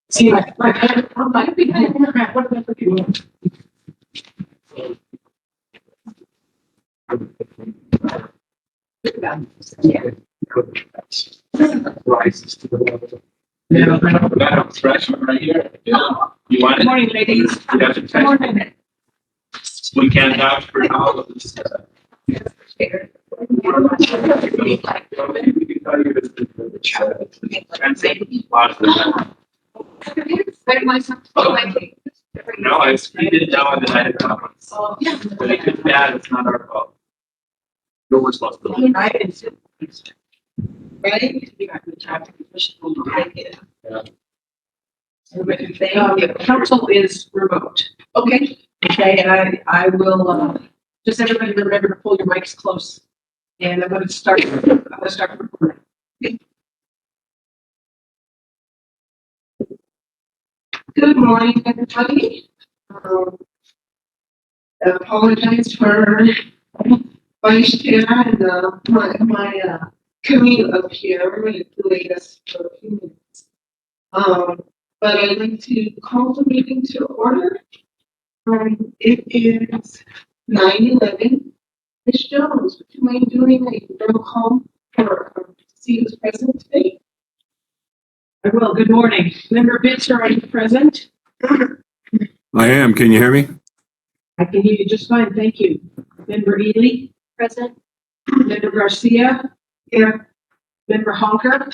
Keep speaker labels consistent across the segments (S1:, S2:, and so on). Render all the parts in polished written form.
S1: See, my hand, I'm like, behind your back, what am I looking at?
S2: Rises to the level. Yeah, that's freshman right here. Yeah. You want
S1: Good
S2: it?
S1: morning, ladies.
S2: You have to
S1: Good
S2: test.
S1: morning.
S2: We can't vouch for all of this. Maybe we can tell you this is the chat. And say lots of them. No, we didn't know that I had comments.
S1: Yeah.
S2: But if it's bad, it's not our fault. Your responsibility.
S1: Right? Ready? You got the job to push it over.
S2: Yeah.
S1: The council is remote. Okay. Okay, and I will, just everybody remember to pull your mics close. And I'm going to start recording. Okay. Good morning, everybody. I apologize for vice chair and my commute up here. It delayed us for a few minutes. But I'd like to call the meeting to order. It is 9:11. Ms. Jones, would you mind doing a roll call for see who's present today? I will. Good morning. Member Bitzer, are you present?
S3: I am. Can you hear me?
S1: I can hear you just fine. Thank you. Member Ely? Present. Member Garcia? Here. Member Honker?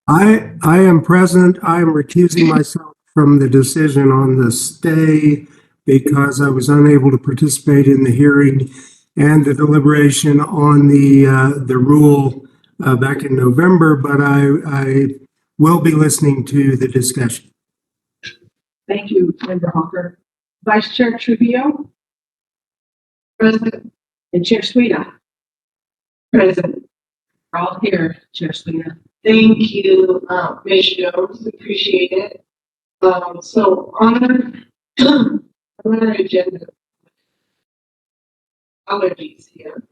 S4: I am present. I am recusing myself from the decision on the stay because I was unable to participate in the hearing and the deliberation on the rule back in November, but I will be listening to the discussion.
S1: Thank you, Member Honker. Vice Chair Trujillo? Present. And Chair Sweda? Present. We're all here, Chair Sweda. Thank you, Ms. Jones. Appreciate it. So on our agenda, allergies here.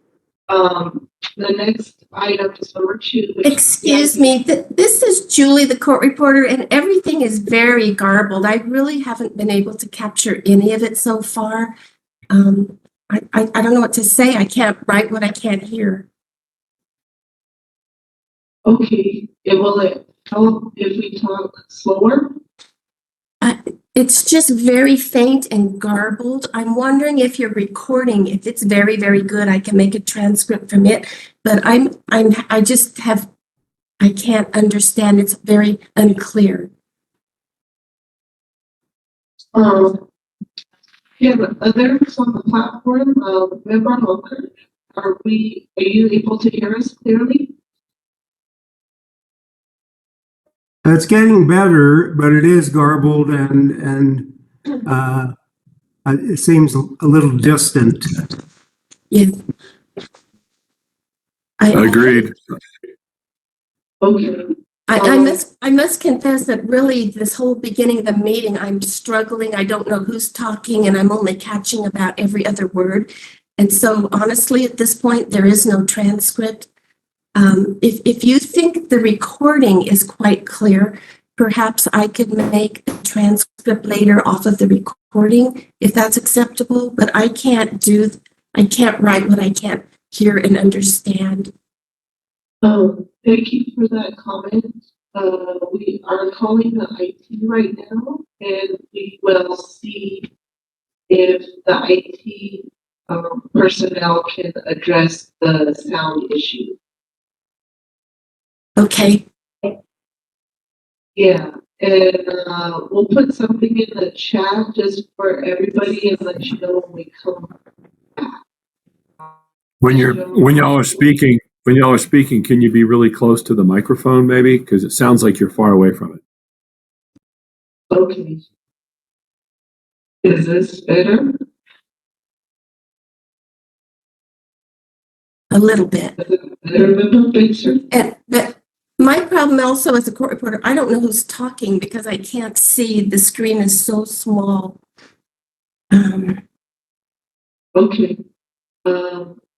S1: The next item is number 2.
S5: Excuse me, this is Julie, the court reporter, and everything is very garbled. I really haven't been able to capture any of it so far. I don't know what to say. I can't write what I can't hear.
S1: Okay, will it help if we talk slower?
S5: It's just very faint and garbled. I'm wondering if you're recording, if it's very, very good, I can make a transcript from it. But I can't understand. It's very unclear.
S1: Yeah, but others on the platform, Member Holker, are you able to hear us clearly?
S4: It's getting better, but it is garbled and it seems a little distant.
S5: Yeah.
S3: Agreed.
S1: Okay.
S5: I must confess that really this whole beginning of the meeting, I'm struggling. I don't know who's talking and I'm only catching about every other word. And so honestly, at this point, there is no transcript. If you think the recording is quite clear, perhaps I could make a transcript later off of the recording, if that's acceptable, but I can't write what I can't hear and understand.
S1: Thank you for that comment. We are calling the IT right now, and we will see if the IT personnel can address the sound issue.
S5: Okay.
S1: Yeah, and we'll put something in the chat just for everybody and let you know when we come back.
S3: When y'all are speaking, can you be really close to the microphone, maybe? Because it sounds like you're far away from it.
S1: Okay. Is this better?
S5: A little bit. But my problem also as a court reporter, I don't know who's talking because I can't see. The screen is so small.
S1: Okay.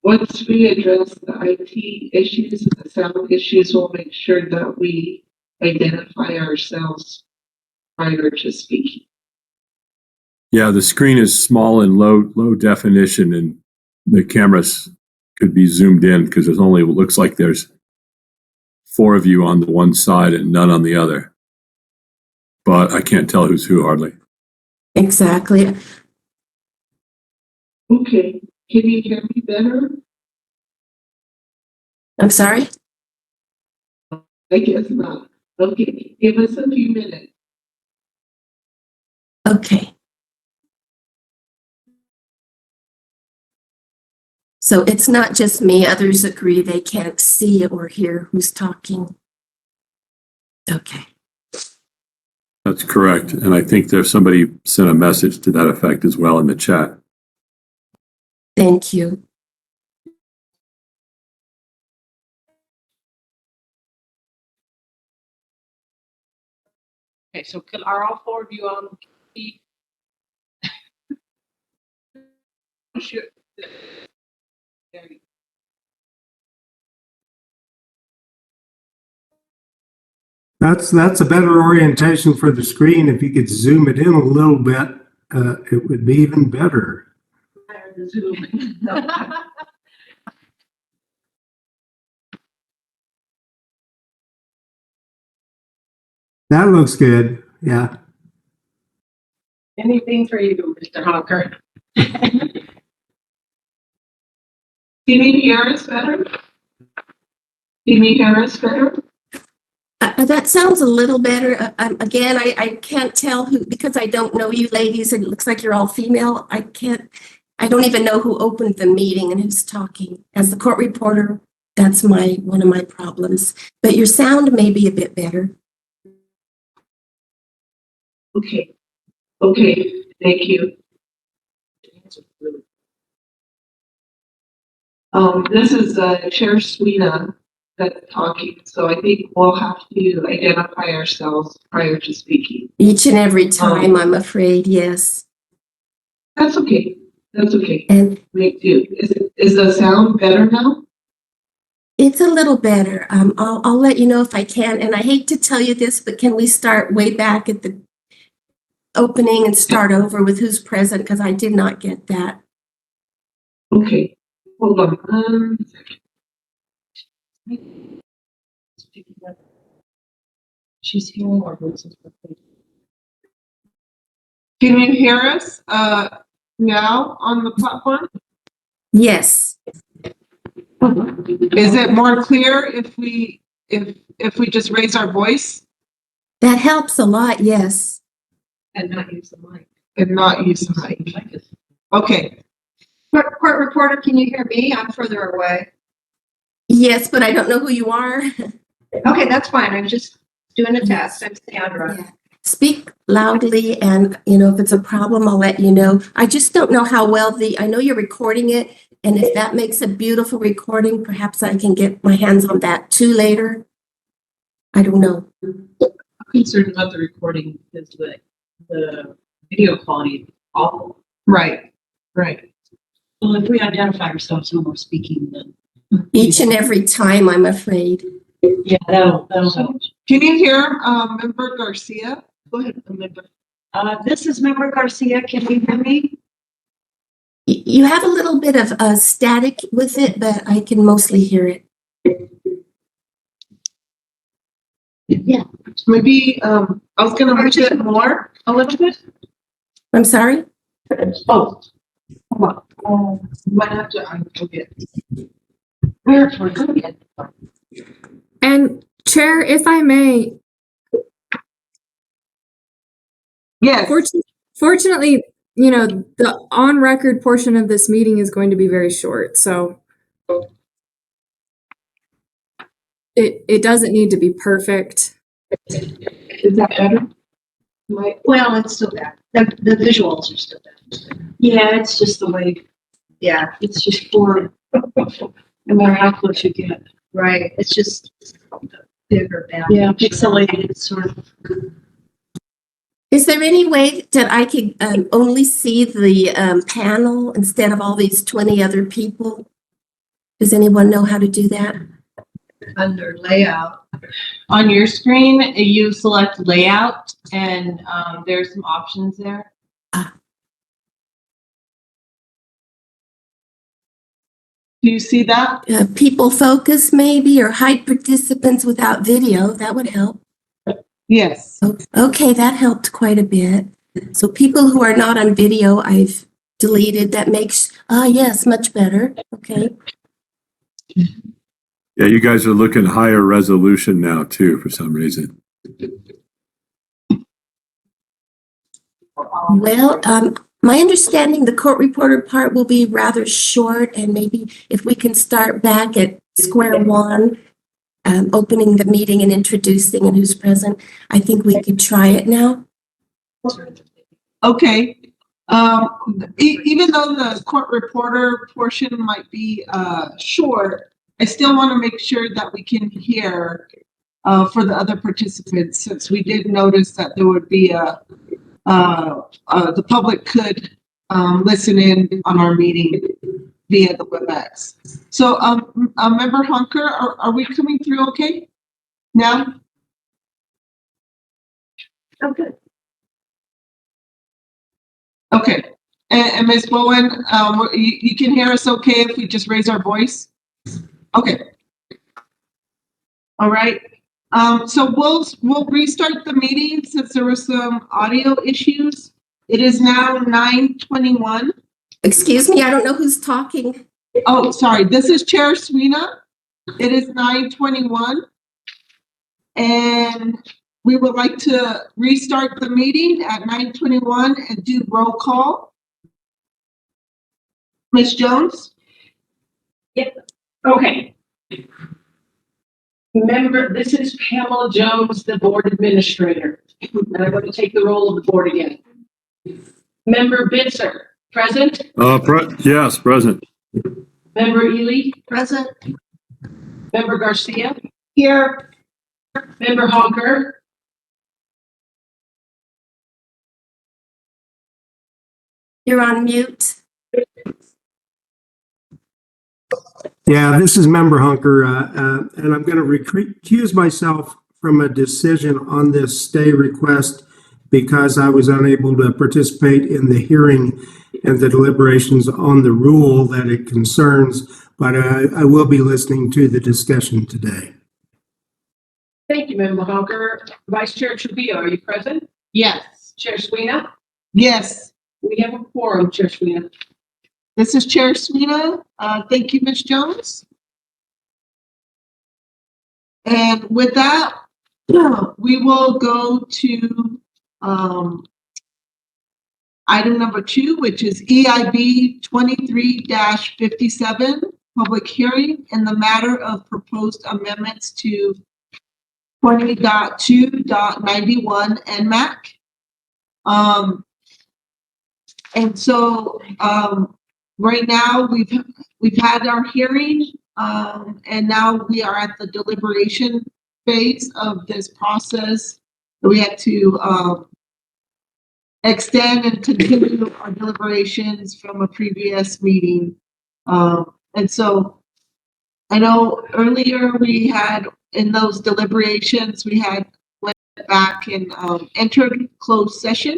S1: once we address the IT issues and the sound issues, we'll make sure that we identify ourselves prior to speaking.
S3: Yeah, the screen is small and low definition, and the cameras could be zoomed in because it looks like there's 4 of you on the one side and none on the other. But I can't tell who's who hardly.
S5: Exactly.
S1: Okay, can you hear me better?
S5: I'm sorry?
S1: I guess not. Okay, give us a few minutes.
S5: Okay. So it's not just me. Others agree they can't see or hear who's talking. Okay.
S3: That's correct. And I think there's somebody sent a message to that effect as well in the chat.
S5: Thank you.
S6: Okay, so are all 4 of you on? Sure. There you
S4: That's a better orientation for the screen. If you could zoom it in a little bit, it would be even better.
S6: go.
S4: That looks good. Yeah.
S6: Anything for you, Mr. Honker.
S1: Can you hear us better? Can you hear us better?
S5: That sounds a little better. Again, I can't tell who, because I don't know you ladies, and it looks like you're all female. I don't even know who opened the meeting and who's talking. As the court reporter, that's one of my problems. But your sound may be a bit better.
S1: Okay. Okay, thank you. This is Chair Sweeney that's talking, so I think we'll have to identify ourselves prior to speaking.
S5: Each and every time, I'm afraid, yes.
S1: That's okay. That's okay.
S5: And
S1: Make do. Is the sound better now?
S5: it's a little better. I'll let you know if I can. And I hate to tell you this, but can we start way back at the opening and start over with who's present? Because I did not get that.
S1: Okay. Hold on.
S6: She's hearing our voices.
S1: Can you hear us now on the platform?
S5: Yes.
S1: Is it more clear if we just raise our voice
S5: That helps a lot, yes.
S6: And not use the mic.
S1: and not use the mic? Okay.
S7: Court reporter, can you hear me? I'm further away.
S5: Yes, but I don't know who you are.
S7: Okay, that's fine. I'm just doing a test. I'm Sandra.
S5: Yeah. Speak loudly, and if it's a problem, I'll let you know. I just don't know how well I know you're recording it, and if that makes a beautiful recording, perhaps I can get my hands on that too later. I don't know.
S6: I'm concerned about the recording because the video quality is awful.
S1: Right. Right.
S6: Well, if we identify ourselves when we're speaking, then
S5: Each and every time, I'm afraid.
S6: yeah, that'll help.
S1: Can you hear Member Garcia? Go ahead, Member.
S7: This is Member Garcia. Can you hear me?
S5: You have a little bit of static with it, but I can mostly hear it.
S7: Yeah.
S1: Maybe I was going to push it more a little bit.
S5: I'm sorry?
S1: Oh, hold on. Might have to okay.
S8: And Chair, if I may,
S1: Yes.
S8: fortunately, the on-record portion of this meeting is going to be very short, so it doesn't need to be perfect.
S1: Is that better?
S7: Well, it's still bad. The visuals are still bad.
S6: Yeah, it's just the way.
S7: Yeah,
S6: It's just poor. No matter how close you get.
S7: right. It's just bigger, bad.
S6: Yeah, pixelated sort of.
S5: Is there any way that I could only see the panel instead of all these 20 other people? Does anyone know how to do that?
S7: Under layout.
S6: On your screen, you select layout and there's some options there.
S1: Do you see that?
S5: People focus maybe, or hide participants without video. That would help.
S1: Yes.
S5: Okay, that helped quite a bit. So people who are not on video, I've deleted. That makes, yes, much better. Okay.
S3: Yeah, you guys are looking higher resolution now too, for some reason.
S5: Well, my understanding, the court reporter part will be rather short, and maybe if we can start back at square one, opening the meeting and introducing and who's present, I think we could try it now.
S1: Okay. Even though the court reporter portion might be short, I still want to make sure that we can hear for the other participants, since we did notice that there would be the public could listen in on our meeting via the WebEx. So, Member Hunker, are we coming through okay now?
S7: Okay.
S1: Okay. And Ms. Bowen, you can hear us okay if we just raise our voice? Okay. All right. So we'll restart the meeting since there were some audio issues. It is now 9:21.
S5: Excuse me, I don't know who's talking.
S1: Oh, sorry. This is Chair Sweeney. It is 9:21. And we would like to restart the meeting at 9:21 and do roll call. Ms. Jones?
S2: Okay. Member, this is Pamela Jones, the board administrator. And I'm going to take the role of the board again. Member Bitzer, present.
S3: Yes, present.
S2: Member Ely,
S7: Present.
S2: member Garcia,
S7: Here.
S2: member Honker,
S5: You're on mute.
S4: Yeah, this is Member Hunker, and I'm going to recuse myself from a decision on this stay request because I was unable to participate in the hearing and the deliberations on the rule that it concerns, but I will be listening to the discussion today.
S2: thank you, member Honker. Vice Chair Trujillo, are you present?
S6: Yes.
S2: Chair Sweeney,
S1: Yes.
S2: we have a quorum, Chair Sweeney.
S1: This is Chair Sweeney. Thank you, Ms. Jones. And with that, we will go to item number 2, which is EIB 23-57, public hearing in the matter of proposed amendments to 20.2.91 NMAC. And so right now we've had our hearing, and now we are at the deliberation phase of this process. We had to extend and continue our deliberations from a previous meeting. And so I know earlier we had in those deliberations, we had went back and entered closed session.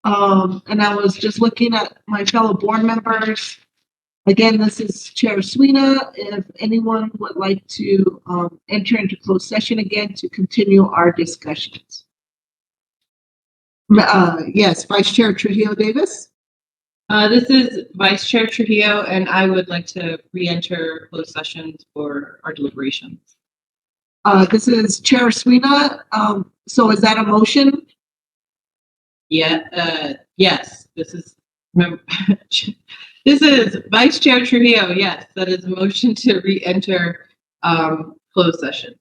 S1: And I was just looking at my fellow board members. Again, this is Chair Sweeney. If anyone would like to enter into closed session again to continue our discussions. Yes, Vice Chair Trujillo Davis.
S6: This is Vice Chair Trujillo, and I would like to re-enter closed sessions for our deliberations.
S1: This is Chair Sweeney. So is that a motion?
S6: Yeah, yes, this is this is Vice Chair Trujillo. Yes, that is a motion to re-enter closed session.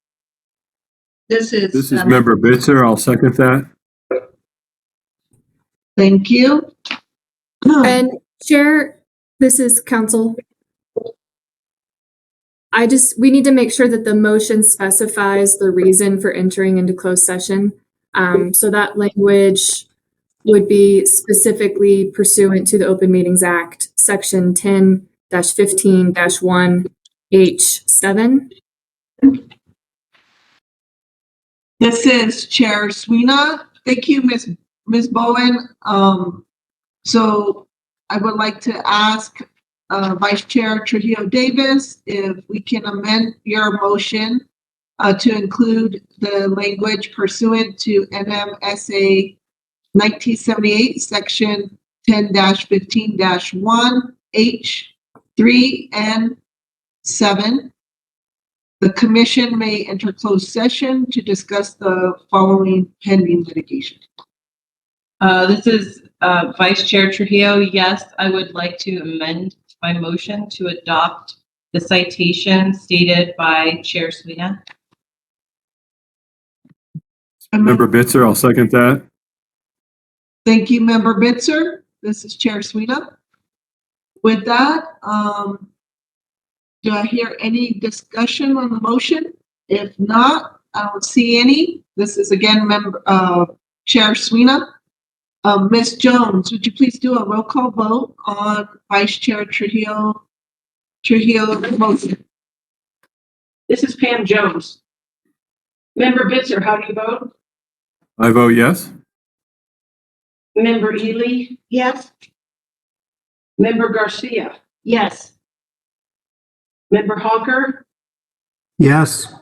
S7: This is
S3: Member Bitzer. I'll second that.
S1: Thank you.
S8: And Chair, this is council. We need to make sure that the motion specifies the reason for entering into closed session. So that language would be specifically pursuant to the Open Meetings Act, Section 10-15-1, H7.
S1: This is Chair Sweeney. Thank you, Ms. Bowen. So I would like to ask Vice Chair Trujillo Davis if we can amend your motion to include the language pursuant to NMSA 1978, Section 10-15-1, H3 and 7. The commission may enter closed session to discuss the following pending litigation.
S6: This is Vice Chair Trujillo. Yes, I would like to amend my motion to adopt the citation stated by Chair Sweeney.
S3: Member Bitzer, I'll second that.
S1: Thank you, Member Bitzer. This is Chair Sweeney. With that, do I hear any discussion on the motion? If not, I don't see any. This is again Chair Sweeney. Ms. Jones, would you please do a roll call vote on Vice Chair Trujillo's motion?
S2: This is Pam Jones. Member Bitzer, how do you vote?
S3: I vote yes.
S2: Member Ely?
S7: Yes?
S2: Member Garcia?
S7: Yes.
S2: Member Hawker?
S4: Yes.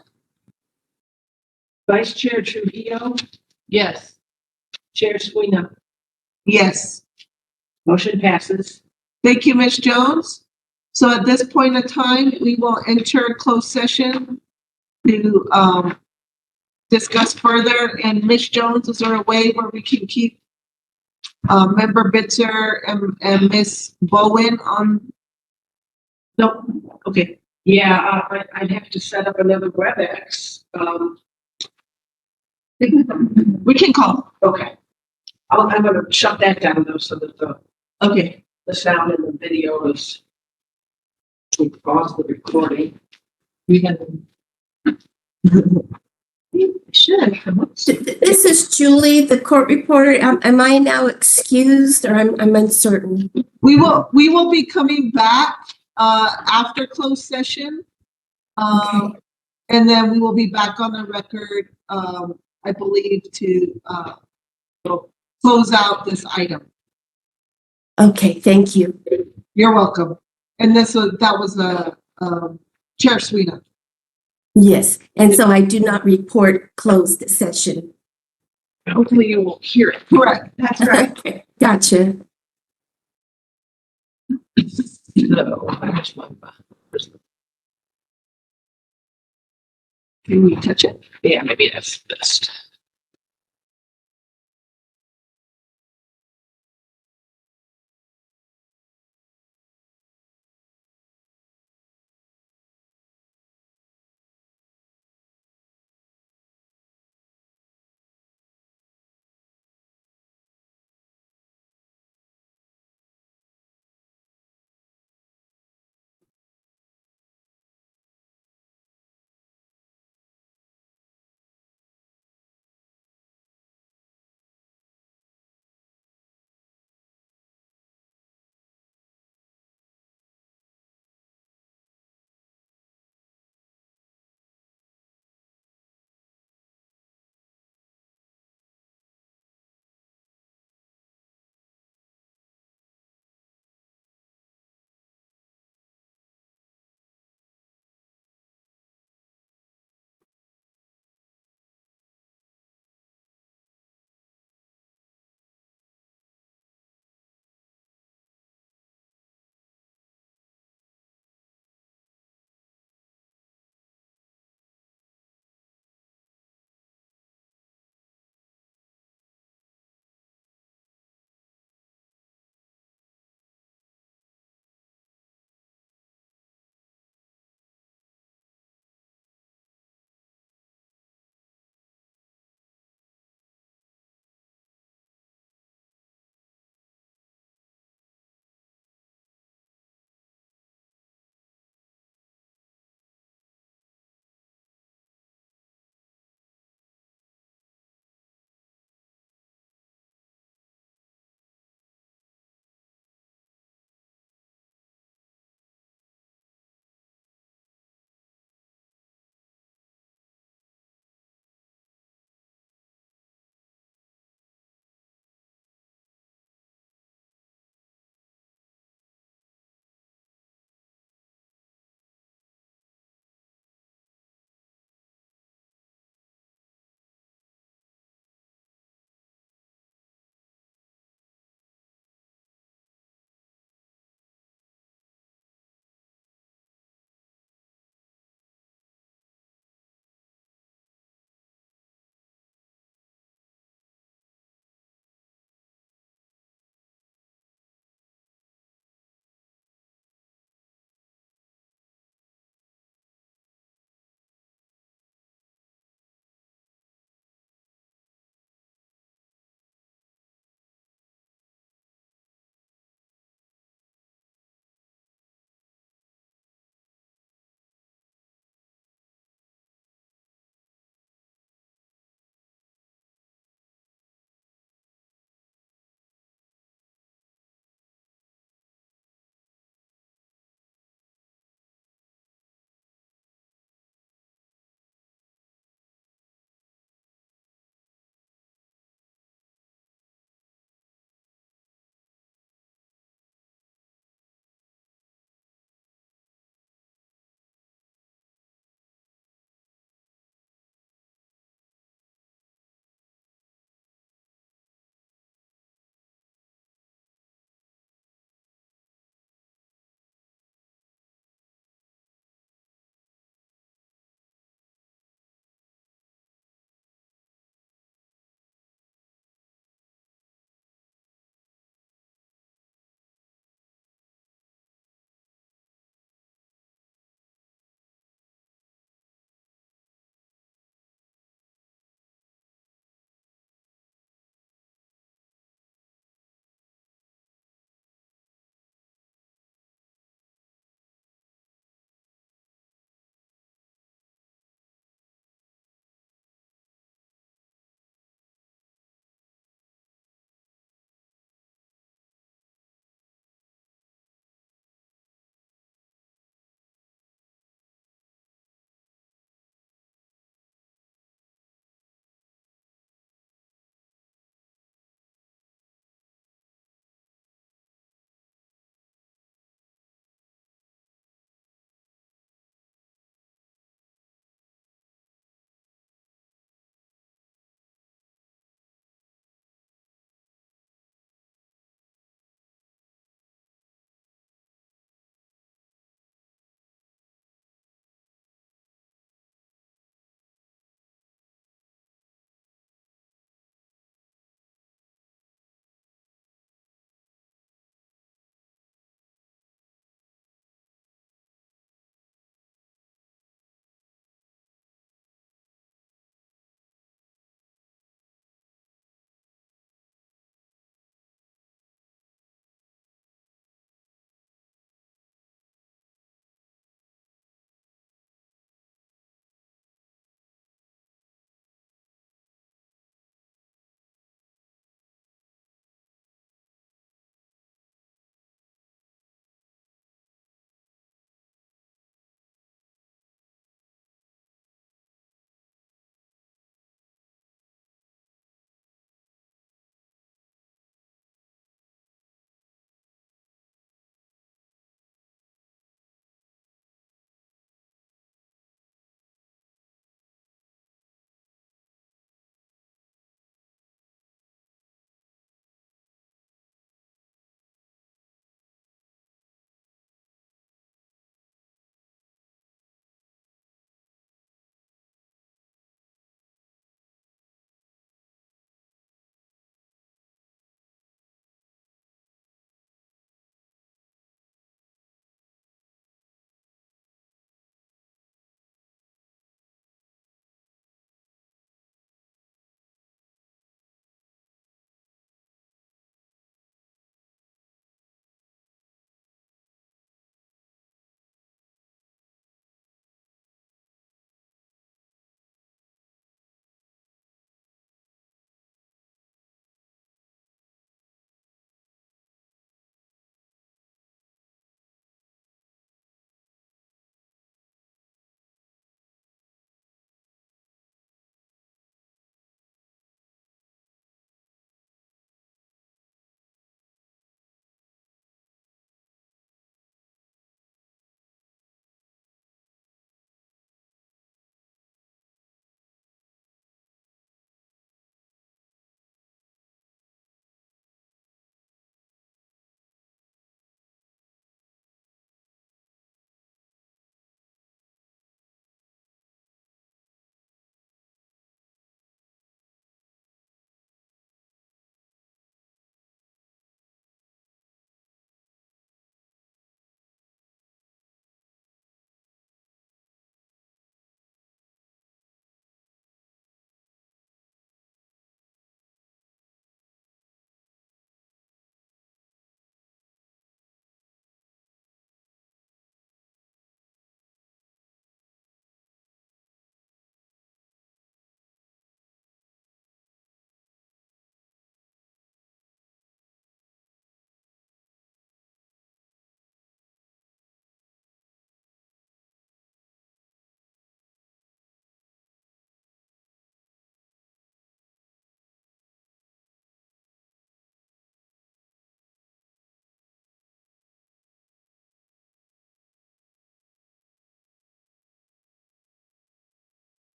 S2: Vice Chair Trujillo?
S6: Yes.
S2: Chair Sweeney?
S1: Yes.
S2: Motion passes.
S1: Thank you, Ms. Jones. So at this point in time, we will enter closed session to discuss further. And Ms. Jones, is there a way where we can keep Member Bitzer and Ms. Bowen on? No. Okay.
S2: Yeah, I'd have to set up another WebEx.
S1: We can call.
S2: Okay. I'm gonna shut that down though, so that
S1: Okay.
S2: the sound and the video is, we pause the recording.
S6: We have.
S7: Should.
S5: This is Julie, the court reporter. Am I now excused or I'm uncertain?
S1: We will be coming back after closed session.
S5: Okay.
S1: And then we will be back on the record, I believe, to close out this item.
S5: Okay, thank you.
S1: You're welcome. And that was Chair Sweeney.
S5: Yes, and so I do not report closed session.
S2: Hopefully you will hear it.
S1: Correct. That's right.
S5: Okay, gotcha.
S2: So, I just want can we touch it? Yeah, maybe that's best.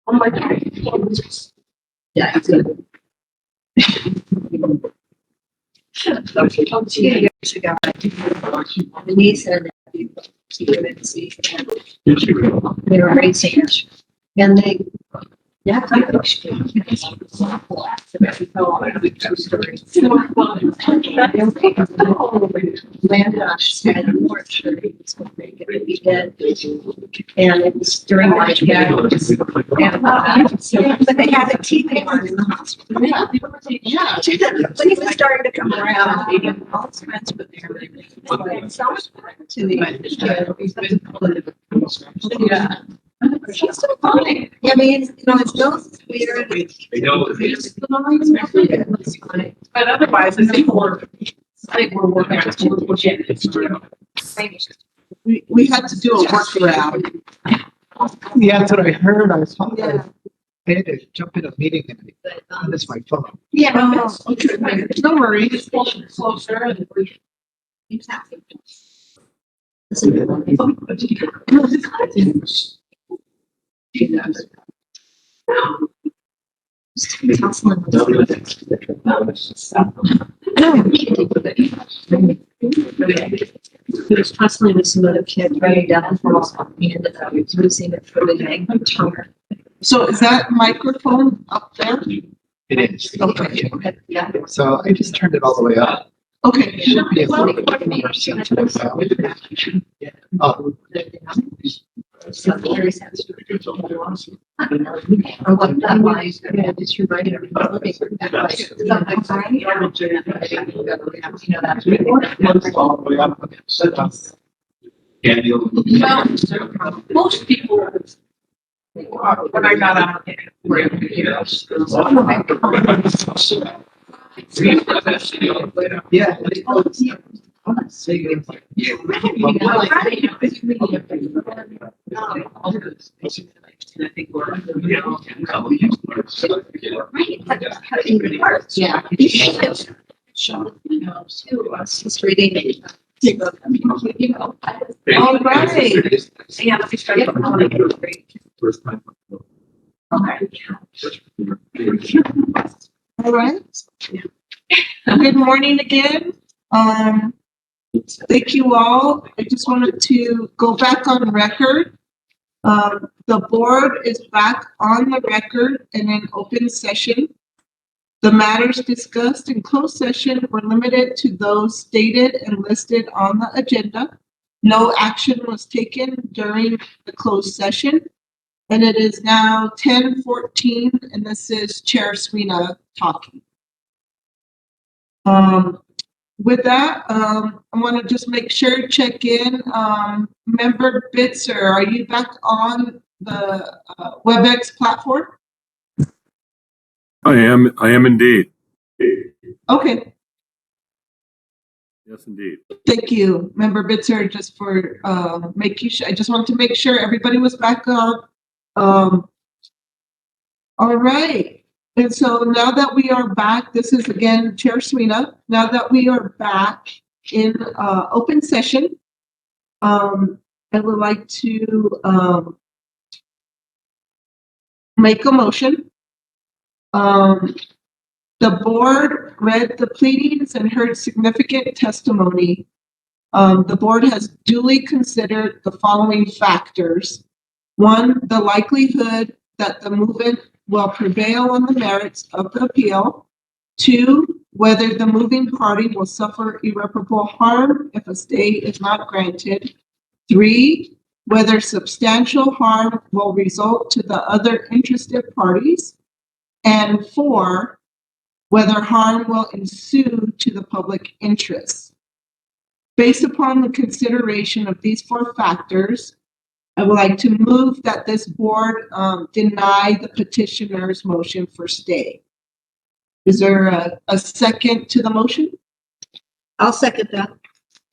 S1: Oh my God.
S7: Yeah, it's good. Years ago, the niece and nephew, they were racing us, and they, yeah, I know. Landed on his head and more sure he was going to make it, and he did. And it was during my dad. But they had a TV on in the hospital. Yeah. But he was starting to come around, and all his friends were there. To the. Yeah. She's so funny. I mean, you know, his nose is weird.
S2: But otherwise, I think we're working.
S1: We had to do a workaround.
S9: Yeah, that's what I heard. I was talking.
S1: Yeah.
S9: I had to jump in a meeting and I missed my phone.
S1: Yeah. No worries.
S2: Just pull it closer and we.
S7: He was tussling with some other kid running down the hall, and he ended up losing it for the tongue.
S1: So is that microphone up there?
S9: It is.
S1: Okay.
S7: Yeah.
S9: So I just turned it all the way up.
S1: Okay.
S9: It should be a little bit more sensitive. Oh,
S7: So Gary's has to. Or what that was, yeah, just reminded everybody. You know, that's.
S9: all the way up.
S2: Well, most people. When I got out.
S9: Yeah.
S2: I think we're.
S7: Yeah. To us, it's reading.
S1: All right.
S2: Yeah, let me start.
S1: All right. Good morning again. Thank you all. I just wanted to go back on record. The board is back on the record in an open session. The matters discussed in closed session were limited to those stated and listed on the agenda. No action was taken during the closed session. And it is now 10:14, and this is Chair Sweeney talking. With that, I want to just make sure, check in. Member Bitzer, are you back on the WebEx platform?
S3: I am indeed.
S1: Okay,
S3: Yes, indeed.
S1: thank you, Member Bitzer, just for making sure. I just wanted to make sure everybody was back on. All right. And so now that we are back, this is again Chair Sweeney. Now that we are back in open session, I would like to make a motion. The board read the pleadings and heard significant testimony. The board has duly considered the following factors. One, the likelihood that the movement will prevail on the merits of the appeal. Two, whether the moving party will suffer irreparable harm if a stay is not granted. Three, whether substantial harm will result to the other interested parties. And four, whether harm will ensue to the public interest. Based upon the consideration of these four factors, I would like to move that this board deny the petitioner's motion for stay. Is there a second to the motion?
S7: I'll second that.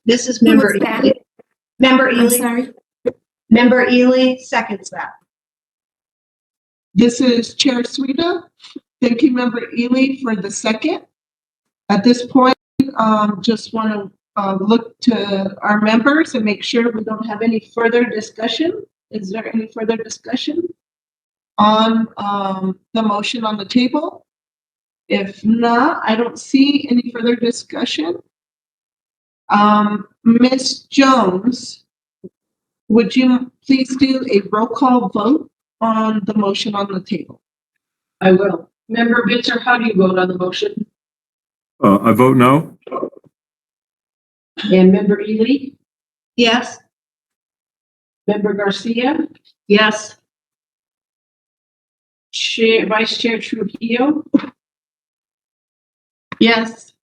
S7: This is
S5: Who
S7: member
S5: was that?
S7: Ely. Member
S5: I'm
S7: Ely,
S5: sorry.
S7: member Ely seconds that.
S1: This is Chair Sweeney. Thank you, Member Ely, for the second. At this point, just want look to our members and make sure we don't have any further discussion. Is there any further discussion on the motion on the table? If not, I don't see any further discussion. Ms. Jones, would you please do a roll call vote on the motion on the table?
S2: I will. Member Bitzer, how do you vote on the motion?
S3: I vote no.
S2: And Member Ely?
S6: Yes.
S2: Member Garcia?
S6: Yes.
S2: Vice Chair Trujillo?
S6: Yes.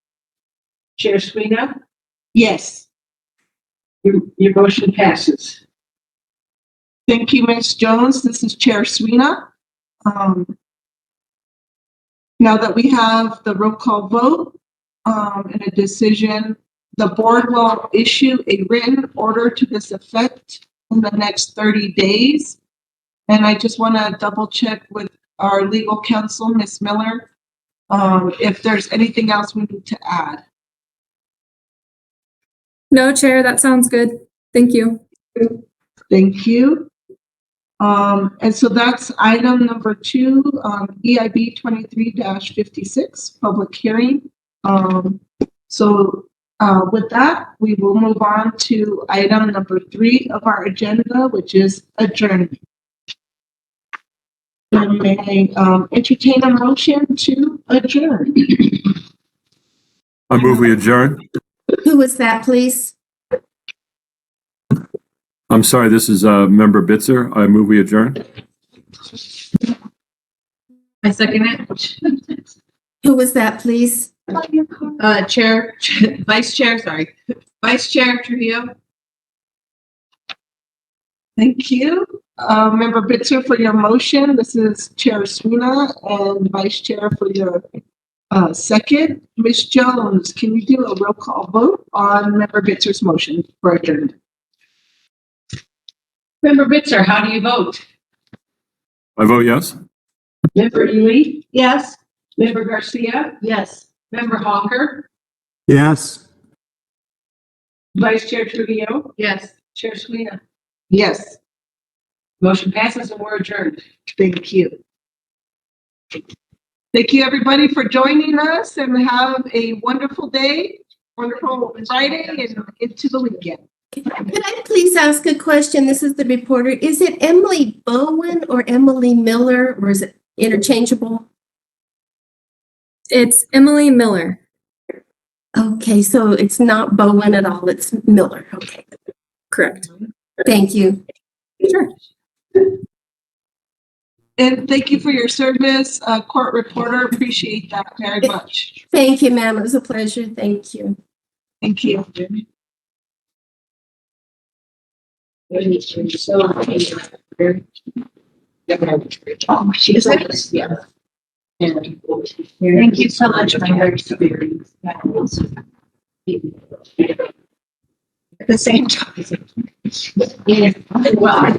S2: Chair Sweeney?
S1: Yes.
S2: Your motion passes.
S1: Thank you, Ms. Jones. This is Chair Sweeney. Now that we have the roll call vote and a decision, the board will issue a written order to this effect in the next 30 days. And I just want to double check with our legal counsel, Ms. Miller, if there's anything else we need to add.
S8: No, Chair, that sounds good. Thank you.
S1: Thank you. And so that's item number 2, EIB 23-56, public hearing. With that, we will move on to item number 3 of our agenda, which is adjournment. May I entertain a motion to adjourn?
S3: I move we adjourn.
S5: Who was that, please?
S3: I'm sorry, this is Member Bitzer. I move we adjourn.
S6: I second it.
S5: Who was that, please?
S6: Vice Chair Trujillo.
S1: Thank you. Member Bitzer for your motion. This is Chair Sweeney and Vice Chair for your second. Ms. Jones, can you do a roll call vote on Member Bitzer's motion for adjournment?
S2: Member Bitzer, how do you vote?
S3: I vote yes.
S2: Member Ely?
S6: Yes.
S2: Member Garcia?
S6: Yes.
S2: Member Honker?
S4: Yes.
S2: Vice Chair Trujillo?
S6: Yes.
S2: Chair Sweeney?
S1: Yes.
S2: Motion passes and we're adjourned.
S1: Thank you. Thank you, everybody, for joining us, and have a wonderful day, wonderful Friday, and into the weekend.
S5: Could I please ask a question? This is the reporter. Is it Emily Bowen or Emily Miller, or is it interchangeable?
S8: It's Emily Miller.
S5: Okay, so it's not Bowen at all. It's Miller. Okay,
S8: Correct.
S5: thank you.
S8: Sure.
S1: And thank you for your service, court reporter. Appreciate that very much.
S5: Thank you, ma'am. It was a pleasure. Thank you.
S1: Thank you.
S7: Oh, she's like, yeah. Thank you so much, my experience. At the same time. Yeah. Well,